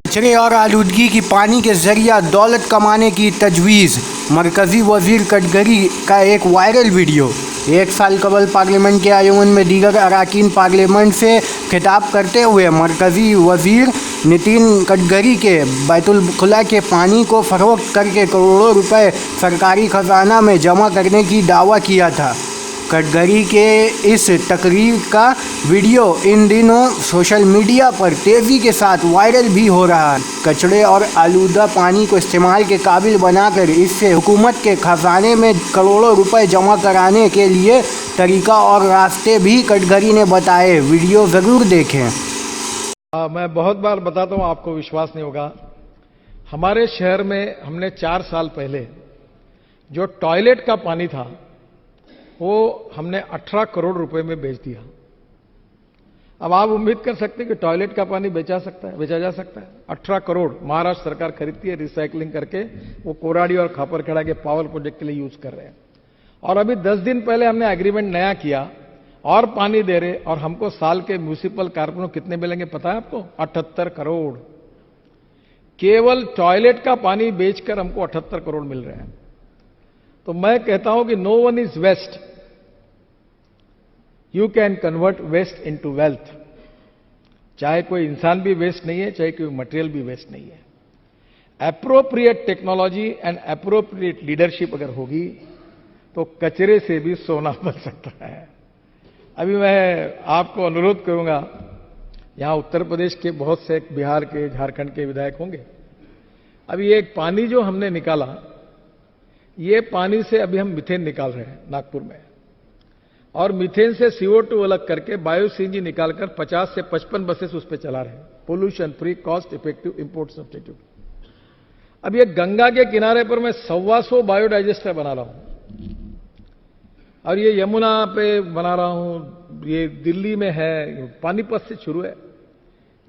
कचरे और आलूदगी की पानी के जरिए दौलत कमाने की तजवीज़। मरकज़ी वज़ीर कटघरी का एक वायरल वीडियो। एक साल कबल पार्लियामेंट के आयोजन में दीगर अरकान पार्लियामेंट से खिताब करते हुए मरकज़ी वज़ीर नितिन गडकरी के बैतुल खुला के पानी को फ़रोख्त करके करोड़ों रुपए सरकारी खजाना में जमा करने की दावा किया था। गडकरी के इस तकरीर का वीडियो इन दिनों सोशल मीडिया पर तेज़ी के साथ वायरल भी हो रहा है। कचरे और आलूदा पानी को इस्तेमाल के काबिल बनाकर इससे हुकूमत के खजाने में करोड़ों रुपए जमा कराने के लिए तरीका और रास्ते भी गडकरी ने बताए। वीडियो ज़रूर देखें। मैं बहुत बार बताता हूँ, आपको विश्वास नहीं होगा। हमारे शहर में हमने 4 साल पहले जो टॉयलेट का पानी था वो हमने 18 करोड़ रुपए में बेच दिया। अब आप उम्मीद कर सकते हैं कि टॉयलेट का पानी बेचा जा सकता है। 18 करोड़ महाराष्ट्र सरकार खरीदती है, रिसाइकलिंग करके वो कोराडी और खापरखेड़ा के पावर प्रोजेक्ट के लिए यूज कर रहे हैं। और अभी 10 दिन पहले हमने एग्रीमेंट नया किया और पानी दे रहे, और हमको साल के म्यूनिसिपल कारपोरेशन कितने मिलेंगे पता है आपको? 78 करोड़। केवल टॉयलेट का पानी बेचकर हमको 78 करोड़ मिल रहे हैं। तो मैं कहता हूं कि no one is waste, you can convert waste into wealth. चाहे कोई इंसान भी वेस्ट नहीं है, चाहे कोई मटेरियल भी वेस्ट नहीं है। Appropriate technology and appropriate leadership अगर होगी तो कचरे से भी सोना बन सकता है। अभी मैं आपको अनुरोध करूंगा, यहां उत्तर प्रदेश के बहुत से, बिहार के, झारखंड के विधायक होंगे। अभी एक पानी जो हमने निकाला, ये पानी से अभी हम मीथेन निकाल रहे हैं नागपुर में, और मीथेन से CO2 अलग करके बायो सीएनजी निकालकर 50 से 55 बसेस उस पर चला रहे हैं। Pollution free, cost effective import substitute. अब ये गंगा के किनारे पर मैं 125 बायोडाइजेस्टर बना रहा हूं, और ये यमुना पे बना रहा हूं, ये दिल्ली में है, पानीपत से शुरू है।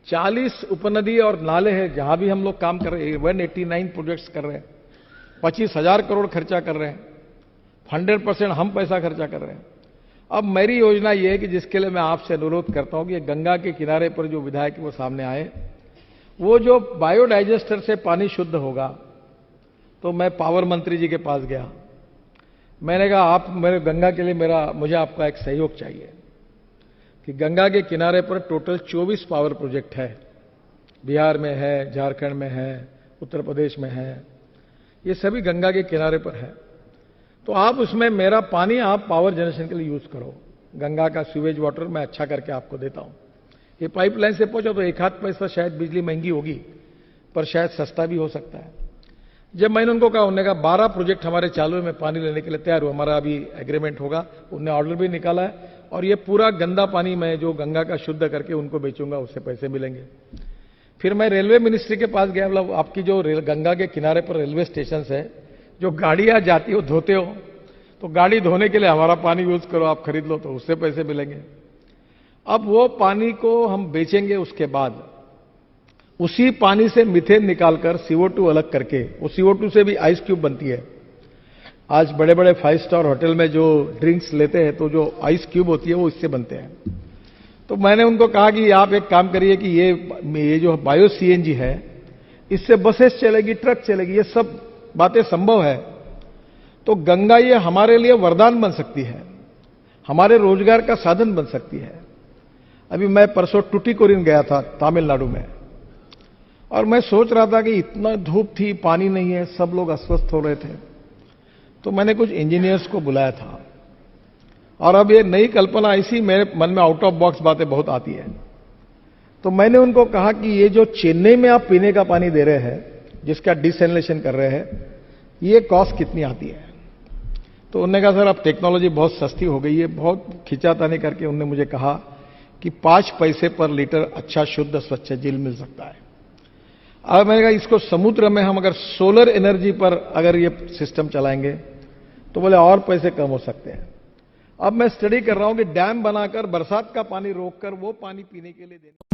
40 उपनदी और नाले हैं जहां भी हम लोग काम कर रहे हैं। 189 प्रोजेक्ट्स कर रहे हैं, 25,000 करोड़ खर्चा कर रहे हैं। 100% हम पैसा खर्चा कर रहे हैं। अब मेरी योजना यह है कि जिसके लिए मैं आपसे अनुरोध करता हूं कि गंगा के किनारे पर जो विधायक वो सामने आए, वो जो बायोडाइजेस्टर से पानी शुद्ध होगा। तो मैं पावर मंत्री जी के पास गया, मैंने कहा आप मेरे गंगा के लिए मुझे आपका एक सहयोग चाहिए कि गंगा के किनारे पर टोटल 24 पावर प्रोजेक्ट है। बिहार में है, झारखंड में है, उत्तर प्रदेश में है, ये सभी गंगा के किनारे पर है। तो आप उसमें मेरा पानी आप पावर जनरेशन के लिए यूज करो। गंगा का सीवेज वाटर मैं अच्छा करके आपको देता हूं। ये पाइपलाइन से पहुंचा तो 1 पैसा शायद बिजली महंगी होगी, पर शायद सस्ता भी हो सकता है। जब मैंने उनको कहा, उन्होंने कहा 12 प्रोजेक्ट हमारे चालू में पानी लेने के लिए तैयार हो, हमारा अभी एग्रीमेंट होगा। उन्होंने ऑर्डर भी निकाला है, और ये पूरा गंदा पानी मैं जो गंगा का शुद्ध करके उनको बेचूंगा, उससे पैसे मिलेंगे। फिर मैं रेलवे मिनिस्ट्री के पास गया, मतलब आपकी जो गंगा के किनारे पर रेलवे स्टेशन है, जो गाड़ियां जाती हो धोते हो, तो गाड़ी धोने के लिए हमारा पानी यूज करो, आप खरीद लो तो उससे पैसे मिलेंगे। अब वो पानी को हम बेचेंगे, उसके बाद उसी पानी से मीथेन निकालकर CO2 अलग करके, वो CO2 से भी आइस क्यूब बनती है। आज बड़े बड़े 5 स्टार होटल में जो ड्रिंक्स लेते हैं, तो जो आइस क्यूब होती है वो इससे बनते हैं। तो मैंने उनको कहा कि आप एक काम करिए कि ये जो बायो सीएनजी है, इससे बसेस चलेगी, ट्रक चलेगी, ये सब बातें संभव है। तो गंगा ये हमारे लिए वरदान बन सकती है, हमारे रोजगार का साधन बन सकती है। अभी मैं परसों टुटीकोरिन गया था तमिलनाडु में, और मैं सोच रहा था कि इतना धूप थी, पानी नहीं है, सब लोग अस्वस्थ हो रहे थे। तो मैंने कुछ इंजीनियर्स को बुलाया था, और अब ये नई कल्पना ऐसी मेरे मन में आउट ऑफ बॉक्स बातें बहुत आती है। तो मैंने उनको कहा कि ये जो चेन्नई में आप पीने का पानी दे रहे हैं, जिसका डिसैलिनेशन कर रहे हैं, ये कॉस्ट कितनी आती है? तो उन्होंने कहा सर अब टेक्नोलॉजी बहुत सस्ती हो गई है। बहुत खिंचातानी करके उन्होंने मुझे कहा कि 5 पैसे पर लीटर अच्छा शुद्ध स्वच्छ जल मिल सकता है। अब मैंने कहा इसको समुद्र में हम अगर सोलर एनर्जी पर अगर ये सिस्टम चलाएंगे तो बोले और पैसे कम हो सकते हैं। अब मैं स्टडी कर रहा हूं कि डैम बनाकर बरसात का पानी रोककर वो पानी पीने के लिए देना।